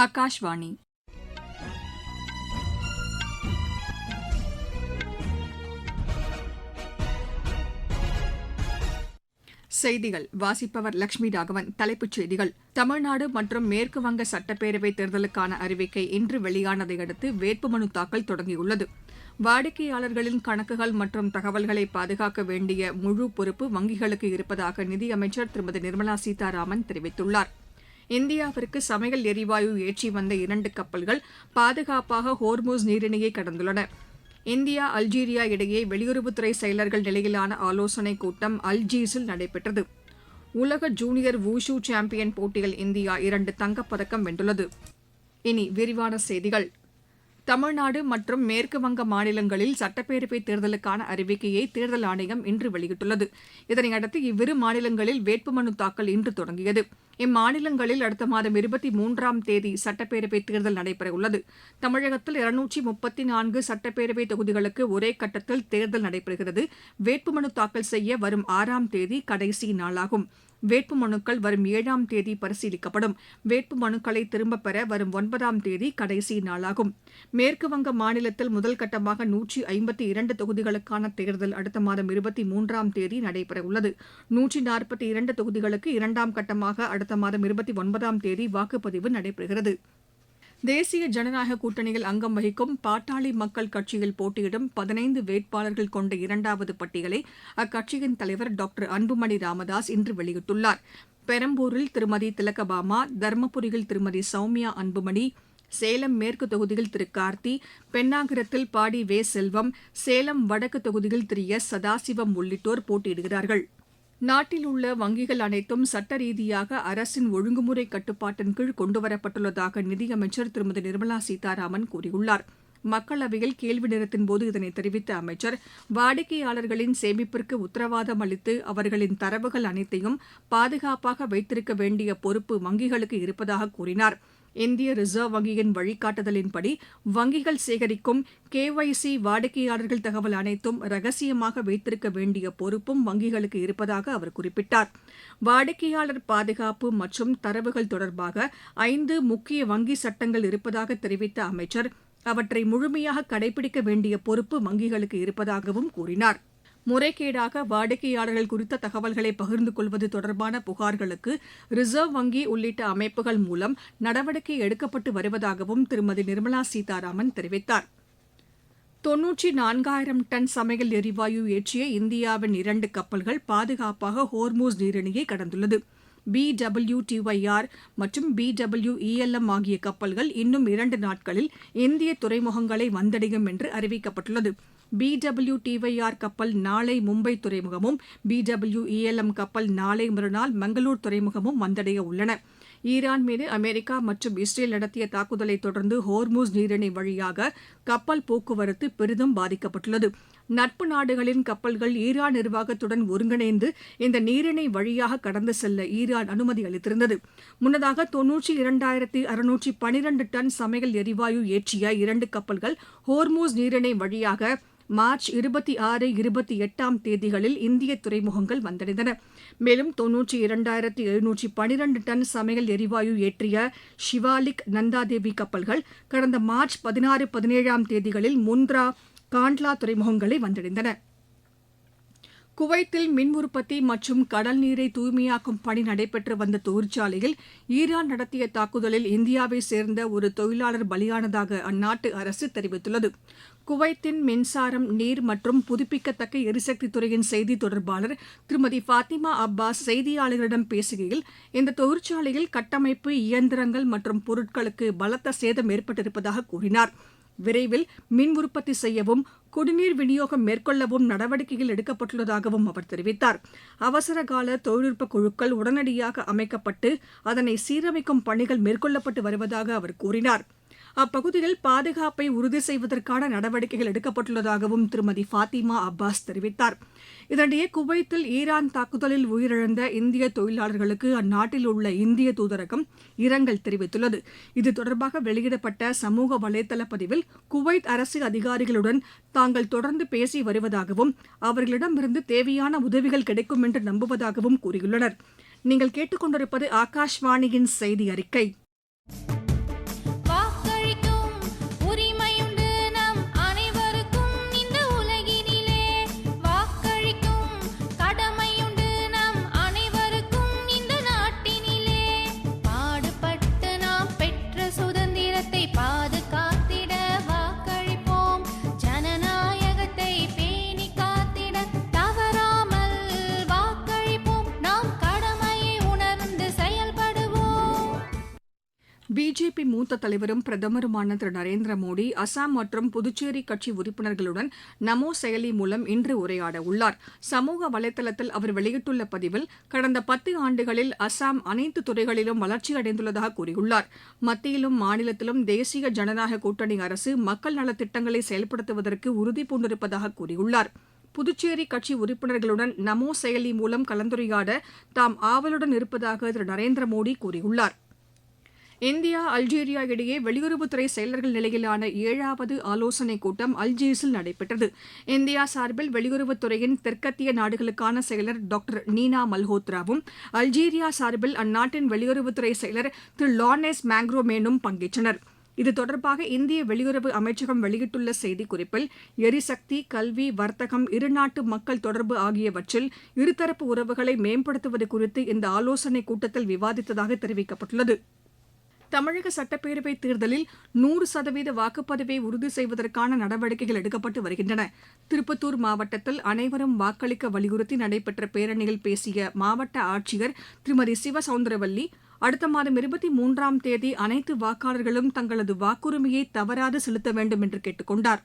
ஆகாஷ்வாணி. செய்திகள் வாசிப்பவர் லட்சுமி ராகவன். தலைப்புச் செய்திகள்: தமிழ்நாடு மற்றும் மேற்குவங்க சட்டப்பேரவைத் தேர்தலுக்கான அறிவிக்கை இன்று வெளியானதை அடுத்து வேட்புமனு தாக்கல் தொடங்கியுள்ளது. வாடிக்கையாளர்களின் கணக்குகள் மற்றும் தகவல்களை பாதுகாக்க வேண்டிய முழு பொறுப்பு வங்கிகளுக்கு இருப்பதாக நிதியமைச்சர் திருமதி நிர்மலா சீதாராமன் தெரிவித்துள்ளார். இந்தியாவிற்கு சமையல் எரிவாயு ஏற்றி வந்த 2 கப்பல்கள் பாதுகாப்பாக ஹோர்முஸ் நீரிணையை கடந்துள்ளன. இந்தியா அல்ஜீரியா இடையே வெளியுறவுத்துறை செயலர்கள் நிலையிலான ஆலோசனைக் கூட்டம் அல்ஜீஸில் நடைபெற்றது. உலக ஜூனியர் வூஷு சாம்பியன் போட்டியில் இந்தியா 2 தங்கப்பதக்கம் வென்றுள்ளது. இனி விரிவான செய்திகள். தமிழ்நாடு மற்றும் மேற்குவங்க மாநிலங்களில் சட்டப்பேரவைத் தேர்தலுக்கான அறிவிக்கையை தேர்தல் ஆணையம் இன்று வெளியிட்டுள்ளது. இதனையடுத்து இவ்விரு மாநிலங்களில் வேட்புமனு தாக்கல் இன்று தொடங்கியது. இம்மாநிலங்களில் அடுத்த மாதம் 23ஆம் தேதி சட்டப்பேரவைத் தேர்தல் நடைபெறவுள்ளது. தமிழகத்தில் 234 சட்டப்பேரவைத் தொகுதிகளுக்கு ஒரே கட்டத்தில் தேர்தல் நடைபெறுகிறது. வேட்புமனு தாக்கல் செய்ய வரும் 6ஆம் தேதி கடைசி நாளாகும். வேட்புமனுக்கள் வரும் 7ஆம் தேதி பரிசீலிக்கப்படும். வேட்புமனுக்களை திரும்பப் பெற வரும் 9ஆம் தேதி கடைசி நாளாகும். மேற்குவங்க மாநிலத்தில் முதல் கட்டமாக 152 தொகுதிகளுக்கான தேர்தல் அடுத்த மாதம் 23ஆம் தேதி நடைபெறவுள்ளது. 142 தொகுதிகளுக்கு 2ஆம் கட்டமாக அடுத்த மாதம் 29ஆம் தேதி வாக்குப்பதிவு நடைபெறுகிறது. தேசிய ஜனநாயக கூட்டணியில் அங்கம் வகிக்கும் பாட்டாளி மக்கள் கட்சியில் போட்டியிடும் 15 வேட்பாளர்கள் கொண்ட 2வது பட்டியலை அக்கட்சியின் தலைவர் டாக்டர் அன்புமணி ராமதாஸ் இன்று வெளியிட்டுள்ளார். பெரம்பூரில் திருமதி திலகபாமா, தருமபுரியில் திருமதி சௌமியா அன்புமணி, சேலம் மேற்கு தொகுதியில் திரு கார்த்தி, பென்னாகரத்தில் பாடி வே செல்வம், சேலம் வடக்கு தொகுதியில் திரு எஸ் சதாசிவம் உள்ளிட்டோர் போட்டியிடுகிறார்கள். நாட்டில் உள்ள வங்கிகள் அனைத்தும் சட்ட ரீதியாக அரசின் ஒழுங்குமுறை கட்டுப்பாட்டின் கீழ் கொண்டுவரப்பட்டுள்ளதாக நிதியமைச்சர் திருமதி நிர்மலா சீதாராமன் கூறியுள்ளார். மக்களவையில் கேள்வி நேரத்தின்போது இதனை தெரிவித்த அமைச்சர், வாடிக்கையாளர்களின் சேமிப்பிற்கு உத்தரவாதம் அளித்து அவர்களின் தரவுகள் அனைத்தையும் பாதுகாப்பாக வைத்திருக்க வேண்டிய பொறுப்பு வங்கிகளுக்கு இருப்பதாக கூறினார். இந்திய ரிசர்வ் வங்கியின் வழிகாட்டுதலின்படி வங்கிகள் சேகரிக்கும் KYC வாடிக்கையாளர்கள் தகவல் அனைத்தும் ரகசியமாக வைத்திருக்க வேண்டிய பொறுப்பும் வங்கிகளுக்கு இருப்பதாக அவர் குறிப்பிட்டார். வாடிக்கையாளர் பாதுகாப்பு மற்றும் தரவுகள் தொடர்பாக 5 முக்கிய வங்கி சட்டங்கள் இருப்பதாக தெரிவித்த அமைச்சர், அவற்றை முழுமையாக கடைபிடிக்க வேண்டிய பொறுப்பு வங்கிகளுக்கு இருப்பதாகவும் கூறினார். முறைகேடாக வாடிக்கையாளர்கள் குறித்த தகவல்களை பகிர்ந்து கொள்வது தொடர்பான புகார்களுக்கு ரிசர்வ் வங்கி உள்ளிட்ட அமைப்புகள் மூலம் நடவடிக்கை எடுக்கப்பட்டு வருவதாகவும் திருமதி நிர்மலா சீதாராமன் தெரிவித்தார். 94,000 டன் சமையல் எரிவாயு ஏற்றிய இந்தியாவின் 2 கப்பல்கள் பாதுகாப்பாக ஹோர்முஸ் நீரிணையை கடந்துள்ளது. BWTYR மற்றும் BWELM ஆகிய கப்பல்கள் இன்னும் 2 நாட்களில் இந்திய துறைமுகங்களை வந்தடையும் என்று அறிவிக்கப்பட்டுள்ளது. BWTYR கப்பல் நாளை மும்பை துறைமுகமும், BWELM கப்பல் நாளை மறுநாள் மங்களூர் துறைமுகமும் வந்தடைய உள்ளன. ஈரான் மீது அமெரிக்கா மற்றும் இஸ்ரேல் நடத்திய தாக்குதலை தொடர்ந்து ஹோர்முஸ் நீரிணை வழியாக கப்பல் போக்குவரத்து பெரிதும் பாதிக்கப்பட்டுள்ளது. நட்பு நாடுகளின் கப்பல்கள் ஈரான் நிர்வாகத்துடன் ஒருங்கிணைந்து இந்த நீரிணை வழியாக கடந்து செல்ல ஈரான் அனுமதி அளித்திருந்தது. முன்னதாக 92,612 டன் சமையல் எரிவாயு ஏற்றிய 2 கப்பல்கள் ஹோர்முஸ் நீரிணை வழியாக மார்ச் 26, 28ஆம் தேதிகளில் இந்திய துறைமுகங்கள் வந்தடைந்தன. மேலும் 92,712 டன் சமையல் எரிவாயு ஏற்றிய ஷிவாலிக், நந்தாதேவி கப்பல்கள் கடந்த மார்ச் 16, 17ஆம் தேதிகளில் முந்த்ரா, காண்ட்லா துறைமுகங்களை வந்தடைந்தன. குவைத்தில் மின் உற்பத்தி மற்றும் கடல் நீரை தூய்மையாக்கும் பணி நடைபெற்று வந்த தொழிற்சாலையில் ஈரான் நடத்திய தாக்குதலில் இந்தியாவை சேர்ந்த ஒரு தொழிலாளர் பலியானதாக அந்நாட்டு அரசு தெரிவித்துள்ளது. குவைத்தின் மின்சாரம், நீர் மற்றும் புதுப்பிக்கத்தக்க எரிசக்தி துறையின் செய்தி தொடர்பாளர் திருமதி ஃபாத்திமா அப்பாஸ் செய்தியாளர்களிடம் பேசுகையில், இந்த தொழிற்சாலையில் கட்டமைப்பு, இயந்திரங்கள் மற்றும் பொருட்களுக்கு பலத்த சேதம் ஏற்பட்டிருப்பதாக கூறினார். விரைவில் மின் உற்பத்தி செய்யவும் குடிநீர் விநியோகம் மேற்கொள்ளவும் நடவடிக்கைகள் எடுக்கப்பட்டுள்ளதாகவும் அவர் தெரிவித்தார். அவசரகால தொழில்நுட்ப குழுக்கள் உடனடியாக அமைக்கப்பட்டு அதனை சீரமைக்கும் பணிகள் மேற்கொள்ளப்பட்டு வருவதாக அவர் கூறினார். அப்பகுதியில் பாதுகாப்பை உறுதி செய்வதற்கான நடவடிக்கைகள் எடுக்கப்பட்டுள்ளதாகவும் திருமதி ஃபாத்திமா அப்பாஸ் தெரிவித்தார். இதனிடையே குவைத்தில் ஈரான் தாக்குதலில் உயிரிழந்த இந்திய தொழிலாளர்களுக்கு அந்நாட்டில் உள்ள இந்திய தூதரகம் இரங்கல் தெரிவித்துள்ளது. இது தொடர்பாக வெளியிடப்பட்ட சமூக வலைதள பதிவில் குவைத் அரசு அதிகாரிகளுடன் தாங்கள் தொடர்ந்து பேசி வருவதாகவும் அவர்களிடமிருந்து தேவையான உதவிகள் கிடைக்கும் என்று நம்புவதாகவும் கூறியுள்ளனர். நீங்கள் கேட்டுக்கொண்டிருப்பது ஆகாஷ்வாணியின் செய்தி அறிக்கை. பிஜேபி மூத்த தலைவரும் பிரதமருமான திரு நரேந்திர மோடி அசாம் மற்றும் புதுச்சேரி கட்சி உறுப்பினர்களுடன் நமோ செயலி மூலம் இன்று உரையாட உள்ளார். சமூக வலைதளத்தில் அவர் வெளியிட்டுள்ள பதிவில் கடந்த 10 ஆண்டுகளில் அசாம் அனைத்து துறைகளிலும் வளர்ச்சியடைந்துள்ளதாக கூறியுள்ளார். மத்தியிலும் மாநிலத்திலும் தேசிய ஜனநாயக கூட்டணி அரசு மக்கள் நலத்திட்டங்களை செயல்படுத்துவதற்கு உறுதிபூண்டிருப்பதாக கூறியுள்ளார். புதுச்சேரி கட்சி உறுப்பினர்களுடன் நமோ செயலி மூலம் கலந்துரையாட தாம் ஆவலுடன் இருப்பதாக திரு நரேந்திர மோடி கூறியுள்ளார். இந்தியா அல்ஜீரியா இடையே வெளியுறவுத்துறை செயலர்கள் நிலையிலான 7வது ஆலோசனைக் கூட்டம் அல்ஜீர்ஸில் நடைபெற்றது. இந்தியா சார்பில் வெளியுறவுத்துறையின் தெற்கத்திய நாடுகளுக்கான செயலர் டாக்டர் நீனா மல்ஹோத்ராவும், அல்ஜீரியா சார்பில் அந்நாட்டின் வெளியுறவுத்துறை செயலர் திரு லார்னேஸ் மேங்க்ரோமேனும் பங்கேற்றனர். இது தொடர்பாக இந்திய வெளியுறவு அமைச்சகம் வெளியிட்டுள்ள செய்திக்குறிப்பில், எரிசக்தி, கல்வி, வர்த்தகம், இருநாட்டு மக்கள் தொடர்பு ஆகியவற்றில் இருதரப்பு உறவுகளை மேம்படுத்துவது குறித்து இந்த ஆலோசனைக் கூட்டத்தில் விவாதித்ததாக தெரிவிக்கப்பட்டுள்ளது. தமிழக சட்டப்பேரவைத் தேர்தலில் 100% வாக்குப்பதிவை உறுதி செய்வதற்கான நடவடிக்கைகள் எடுக்கப்பட்டு வருகின்றன. திருப்பத்தூர் மாவட்டத்தில் அனைவரும் வாக்களிக்க வலியுறுத்தி நடைபெற்ற பேரணியில் பேசிய மாவட்ட ஆட்சியர் திருமதி சிவசவுந்தரவல்லி, அடுத்த மாதம் 23ஆம் தேதி அனைத்து வாக்காளர்களும் தங்களது வாக்குரிமையை தவறாது செலுத்த வேண்டும் என்று கேட்டுக் கொண்டார்.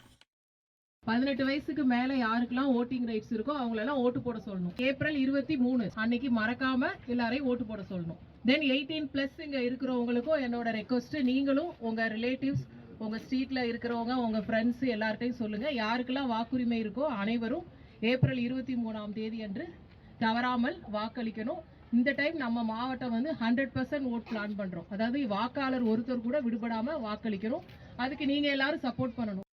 18 வயசுக்கு மேல யாருக்கெல்லாம் ஓட்டிங் ரைட்ஸ் இருக்கோ அவங்களெல்லாம் ஓட்டு போட சொல்லணும். ஏப்ரல் 23 அன்னைக்கு மறக்காம எல்லாரையும் ஓட்டு போட சொல்லணும். தென் 18+ இங்க இருக்கிறவங்களுக்கும் என்னோட ரெக்வஸ்ட், நீங்களும் உங்க ரிலேட்டிவ்ஸ், உங்க ஸ்ட்ரீட்ல இருக்கிறவங்க, உங்க ஃப்ரெண்ட்ஸ் எல்லார்ட்டையும் சொல்லுங்க. யாருக்கெல்லாம் வாக்குரிமை இருக்கோ அனைவரும் ஏப்ரல் 23ஆம் தேதி அன்று தவறாமல் வாக்களிக்கணும். இந்த டைம் நம்ம மாவட்டம் 100% ஓட் பிளான் பண்றோம். அதாவது வாக்காளர் ஒருத்தர் கூட விடுபடாம வாக்களிக்கணும். அதுக்கு நீங்க எல்லாரும் சப்போர்ட் பண்ணணும்.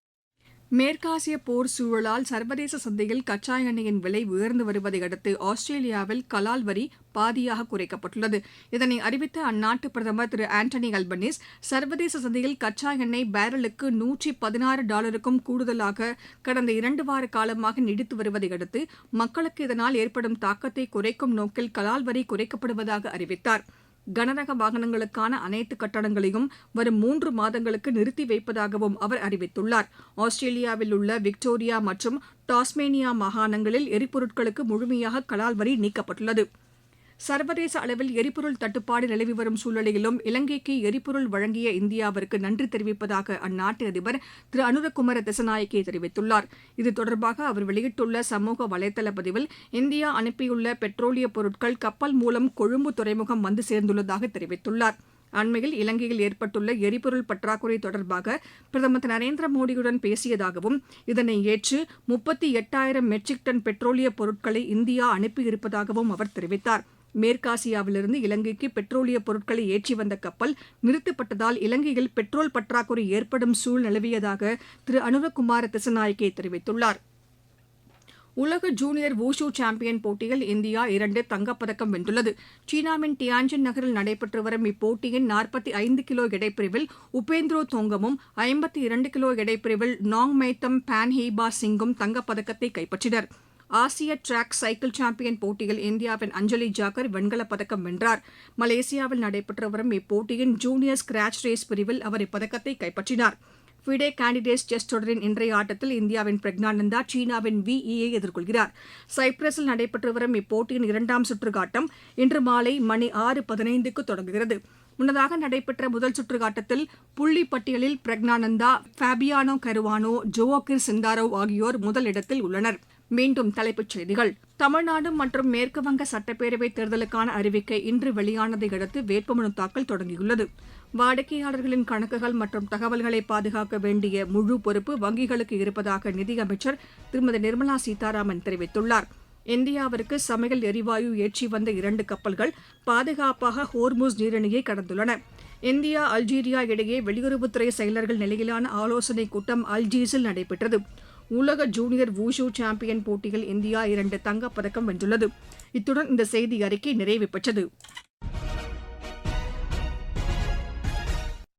மேற்காசிய போர் சூழலால் சர்வதேச சந்தையில் கச்சா எண்ணெயின் விலை உயர்ந்து வருவதை அடுத்து ஆஸ்திரேலியாவில் கலால் வரி பாதியாக குறைக்கப்பட்டுள்ளது. இதனை அறிவித்த அந்நாட்டு பிரதமர் திரு ஆண்டனி அல்பனீஸ், சர்வதேச சந்தையில் கச்சா எண்ணெய் பேரலுக்கு $116க்கும் கூடுதலாக கடந்த 2 வார காலமாக நீடித்து வருவதை அடுத்து மக்களுக்கு இதனால் ஏற்படும் தாக்கத்தை குறைக்கும் நோக்கில் கலால் வரி குறைக்கப்படுவதாக அறிவித்தார். கனரக வாகனங்களுக்கான அனைத்து கட்டணங்களையும் வரும் 3 மாதங்களுக்கு நிறுத்தி வைப்பதாகவும் அவர் அறிவித்துள்ளார். ஆஸ்திரேலியாவில் உள்ள விக்டோரியா மற்றும் டாஸ்மேனியா மாகாணங்களில் எரிபொருட்களுக்கு முழுமையாக கலால் வரி நீக்கப்பட்டுள்ளது. சர்வதேச அளவில் எரிபொருள் தட்டுப்பாடு நிலவி வரும் சூழ்நிலையிலும் இலங்கைக்கு எரிபொருள் வழங்கிய இந்தியாவிற்கு நன்றி தெரிவிப்பதாக அந்நாட்டு அதிபர் திரு அனுரகுமார திசநாயக்கே தெரிவித்துள்ளார். இது தொடர்பாக அவர் வெளியிட்டுள்ள சமூக வலைதள பதிவில், இந்தியா அனுப்பியுள்ள பெட்ரோலிய பொருட்கள் கப்பல் மூலம் கொழும்பு துறைமுகம் வந்து சேர்ந்துள்ளதாக தெரிவித்துள்ளார். அண்மையில் இலங்கையில் ஏற்பட்டுள்ள எரிபொருள் பற்றாக்குறை தொடர்பாக பிரதமர் திரு நரேந்திர மோடியுடன் பேசியதாகவும், இதனை ஏற்று 38,000 மெட்ரிக் டன் பெட்ரோலிய பொருட்களை இந்தியா அனுப்பியிருப்பதாகவும் அவர் தெரிவித்தார். மேற்காசியாவிலிருந்து இலங்கைக்கு பெட்ரோலிய பொருட்களை ஏற்றி வந்த கப்பல் நிறுத்தப்பட்டதால் இலங்கையில் பெட்ரோல் பற்றாக்குறை ஏற்படும் சூழல் நிலவியதாக திரு அனுரகுமார திசநாயக்கே தெரிவித்துள்ளார். உலக ஜூனியர் வூஷு சாம்பியன் போட்டியில் இந்தியா 2 தங்கப்பதக்கம் வென்றுள்ளது. சீனாவின் டியான்ஜின் நகரில் நடைபெற்று வரும் இப்போட்டியின் 45 கிலோ எடைப்பிரிவில் உபேந்திரோ தோங்கமும், 52 கிலோ எடைப்பிரிவில் நாங்மைத்தம் பான்ஹீபா சிங்கும் தங்கப்பதக்கத்தை கைப்பற்றினர். ஆசிய டிராக் சைக்கிள் சாம்பியன் போட்டியில் இந்தியாவின் அஞ்சலி ஜாக்கர் வெண்கலப் பதக்கம் வென்றார். மலேசியாவில் நடைபெற்று வரும் இப்போட்டியின் ஜூனியர் ஸ்கிராச் ரேஸ் பிரிவில் அவர் இப்பதக்கத்தை கைப்பற்றினார். ஃபிடே கேண்டிடேட்ஸ் செஸ் தொடரின் இன்றைய ஆட்டத்தில் இந்தியாவின் பிரக்னானந்தா சீனாவின் VEயை எதிர்கொள்கிறார். சைப்ரஸில் நடைபெற்று வரும் இப்போட்டியின் 2ஆம் சுற்று ஆட்டம் இன்று மாலை மணி 6:15க்கு தொடங்குகிறது. முன்னதாக நடைபெற்ற முதல் சுற்று ஆட்டத்தில் புள்ளி பட்டியலில் பிரக்னானந்தா, ஃபேபியானோ கருவானோ, ஜோவோகிர் சிந்தாரோவ் ஆகியோர் முதலிடத்தில் உள்ளனர். மீண்டும் தலைப்புச் செய்திகள். தமிழ்நாடு மற்றும் மேற்குவங்க சட்டப்பேரவைத் தேர்தலுக்கான அறிவிக்கை இன்று வெளியானதை அடுத்து வேட்புமனு தாக்கல் தொடங்கியுள்ளது. வாடிக்கையாளர்களின் கணக்குகள் மற்றும் தகவல்களை பாதுகாக்க வேண்டிய முழு பொறுப்பு வங்கிகளுக்கு இருப்பதாக நிதியமைச்சர் திருமதி நிர்மலா சீதாராமன் தெரிவித்துள்ளார். இந்தியாவிற்கு சமையல் எரிவாயு ஏற்றி வந்த 2 கப்பல்கள் பாதுகாப்பாக ஹோர்முஸ் நீரிணையை கடந்துள்ளன. இந்தியா அல்ஜீரியா இடையே வெளியுறவுத்துறை செயலர்கள் நிலையிலான ஆலோசனைக் கூட்டம் அல்ஜீர்ஸில் நடைபெற்றது. உலக ஜூனியர் வூஷு சாம்பியன் போட்டியில் இந்தியா 2 தங்கப்பதக்கம் வென்றுள்ளது. இத்துடன் இந்த செய்தி அறிக்கை நிறைவு பெற்றது.